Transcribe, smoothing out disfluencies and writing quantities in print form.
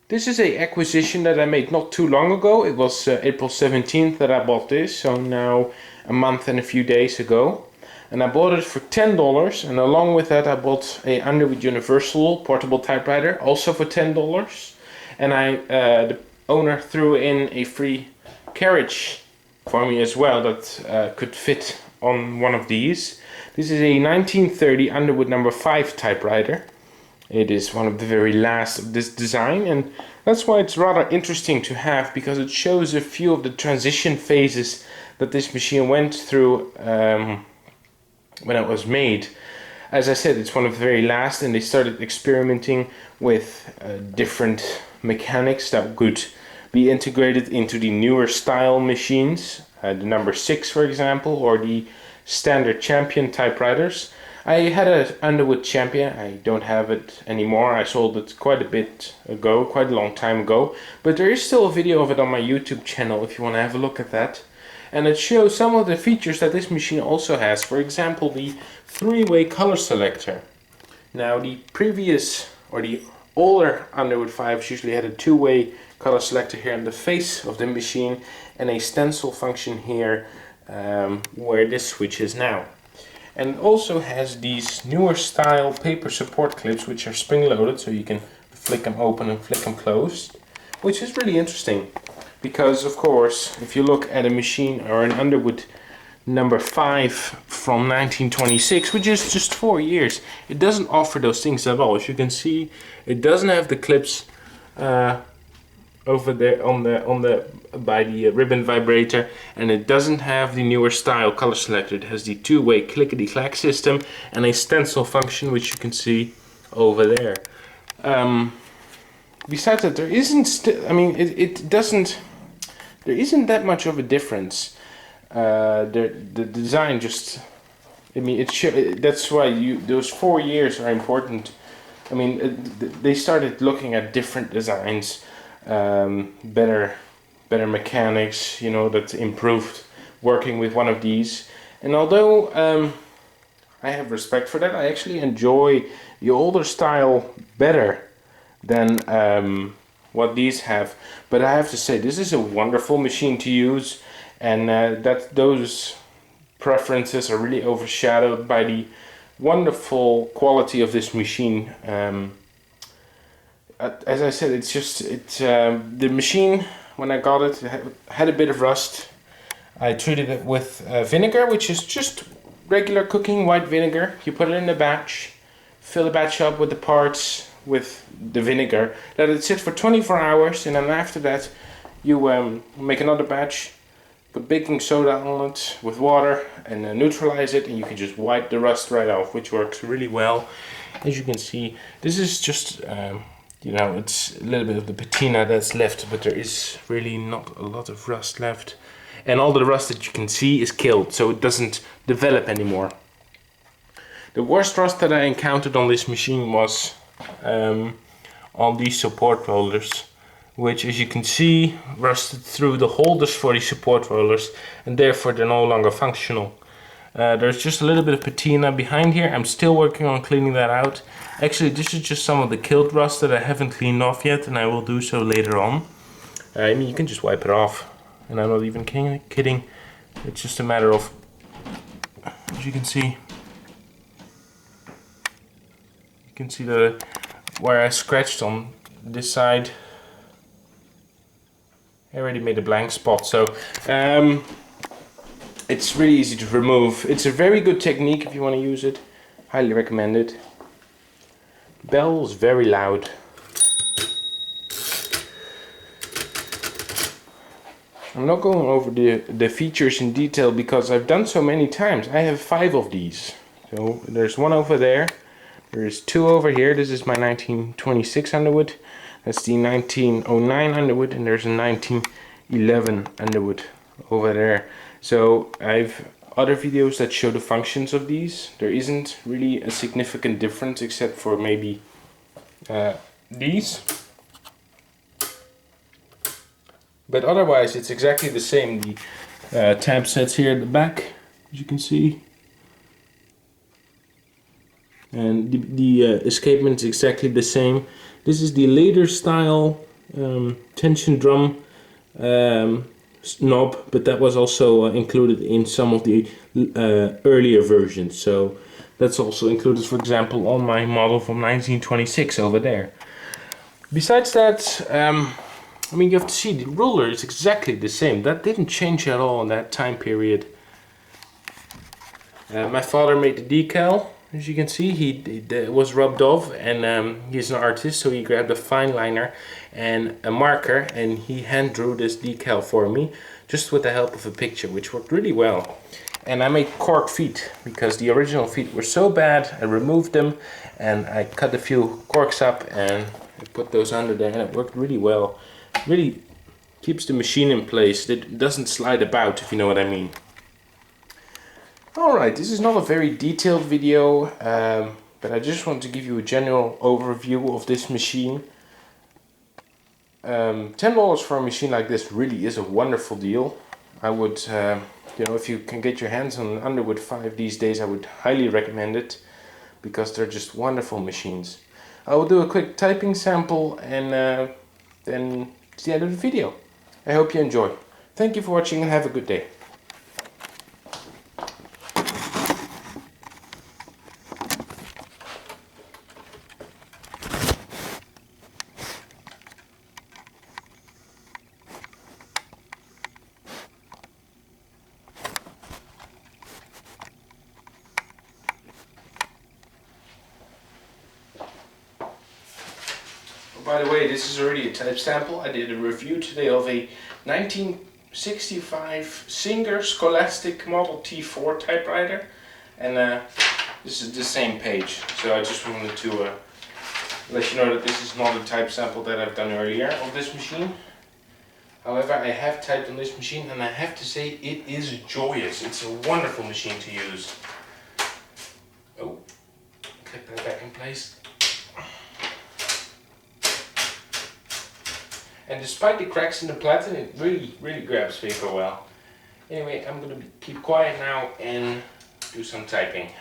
This is a acquisition that I made not too long ago. It was April 17th that I bought this, so now a month and a few days ago. And I bought it for $10, and along with that I bought a Underwood Universal portable typewriter, also for $10. And the owner threw in a free carriage for me as well that could fit on one of these. This is a 1930 Underwood number 5 typewriter. It is one of the very last of this design, and that's why it's rather interesting to have, because it shows a few of the transition phases that this machine went through when it was made. As I said, it's one of the very last, and they started experimenting with different mechanics that could be integrated into the newer style machines, the number 6 for example, or the standard Champion typewriters. I had an Underwood Champion. I don't have it anymore. I sold it quite a bit ago, quite a long time ago. But there is still a video of it on my YouTube channel if you want to have a look at that. And it shows some of the features that this machine also has. For example, the 3-way color selector. Now the previous, or the older Underwood 5s usually had a 2-way color selector here on the face of the machine and a stencil function here where this switch is now. And it also has these newer style paper support clips which are spring loaded, so you can flick them open and flick them closed, which is really interesting because, of course, if you look at a machine or an Underwood number 5 from 1926, which is just 4 years, it doesn't offer those things at all. As you can see, it doesn't have the clips over there on the by the ribbon vibrator, and it doesn't have the newer style color selector. It has the 2-way clickety clack system and a stencil function, which you can see over there. Besides that, there isn't there isn't that much of a difference. The design just, I mean, that's why those 4 years are important. I mean, they started looking at different designs, better mechanics, you know, that improved working with one of these. And although I have respect for that, I actually enjoy the older style better than what these have. But I have to say, this is a wonderful machine to use, and that those preferences are really overshadowed by the wonderful quality of this machine. As I said, the machine, when I got it, had a bit of rust. I treated it with vinegar, which is just regular cooking white vinegar. You put it in a batch, fill the batch up with the parts with the vinegar, let it sit for 24 hours, and then after that you make another batch, put baking soda on it with water, and neutralize it, and you can just wipe the rust right off, which works really well. As you can see, this is just you know, it's a little bit of the patina that's left, but there is really not a lot of rust left. And all the rust that you can see is killed, so it doesn't develop anymore. The worst rust that I encountered on this machine was on these support rollers, which, as you can see, rusted through the holders for these support rollers, and therefore they're no longer functional. There's just a little bit of patina behind here. I'm still working on cleaning that out. Actually, this is just some of the killed rust that I haven't cleaned off yet, and I will do so later on. I mean, you can just wipe it off, and I'm not even kidding. It's just a matter of, as you can see where I scratched on this side, I already made a blank spot, so it's really easy to remove. It's a very good technique if you want to use it. Highly recommend it. Bell is very loud. I'm not going over the features in detail because I've done so many times. I have 5 of these. So there's one over there. There's 2 over here. This is my 1926 Underwood. That's the 1909 Underwood, and there's a 1911 Underwood over there. So I've other videos that show the functions of these. There isn't really a significant difference except for maybe these. But otherwise it's exactly the same. The tab sets here at the back, as you can see. And the escapement is exactly the same. This is the later style tension drum knob, but that was also included in some of the earlier versions. So that's also included, for example, on my model from 1926 over there. Besides that, I mean, you have to see the ruler is exactly the same. That didn't change at all in that time period. My father made the decal. As you can see, it was rubbed off, and he's an artist, so he grabbed a fine liner and a marker, and he hand drew this decal for me, just with the help of a picture, which worked really well. And I made cork feet, because the original feet were so bad. I removed them, and I cut a few corks up, and I put those under there, and it worked really well. Really keeps the machine in place. It doesn't slide about, if you know what I mean. Alright, this is not a very detailed video, but I just want to give you a general overview of this machine. $10 for a machine like this really is a wonderful deal. I would, you know, if you can get your hands on an Underwood 5 these days, I would highly recommend it, because they're just wonderful machines. I will do a quick typing sample, and then it's the end of the video. I hope you enjoy. Thank you for watching, and have a good day. By the way, this is already a type sample. I did a review today of a 1965 Singer Scholastic Model T4 typewriter, and this is the same page. So I just wanted to let you know that this is not a type sample that I've done earlier of this machine. However, I have typed on this machine, and I have to say it is joyous. It's a wonderful machine to use. Oh, clip that back in place. And despite the cracks in the platen, it really grabs paper well. Anyway, I'm gonna keep quiet now and do some typing.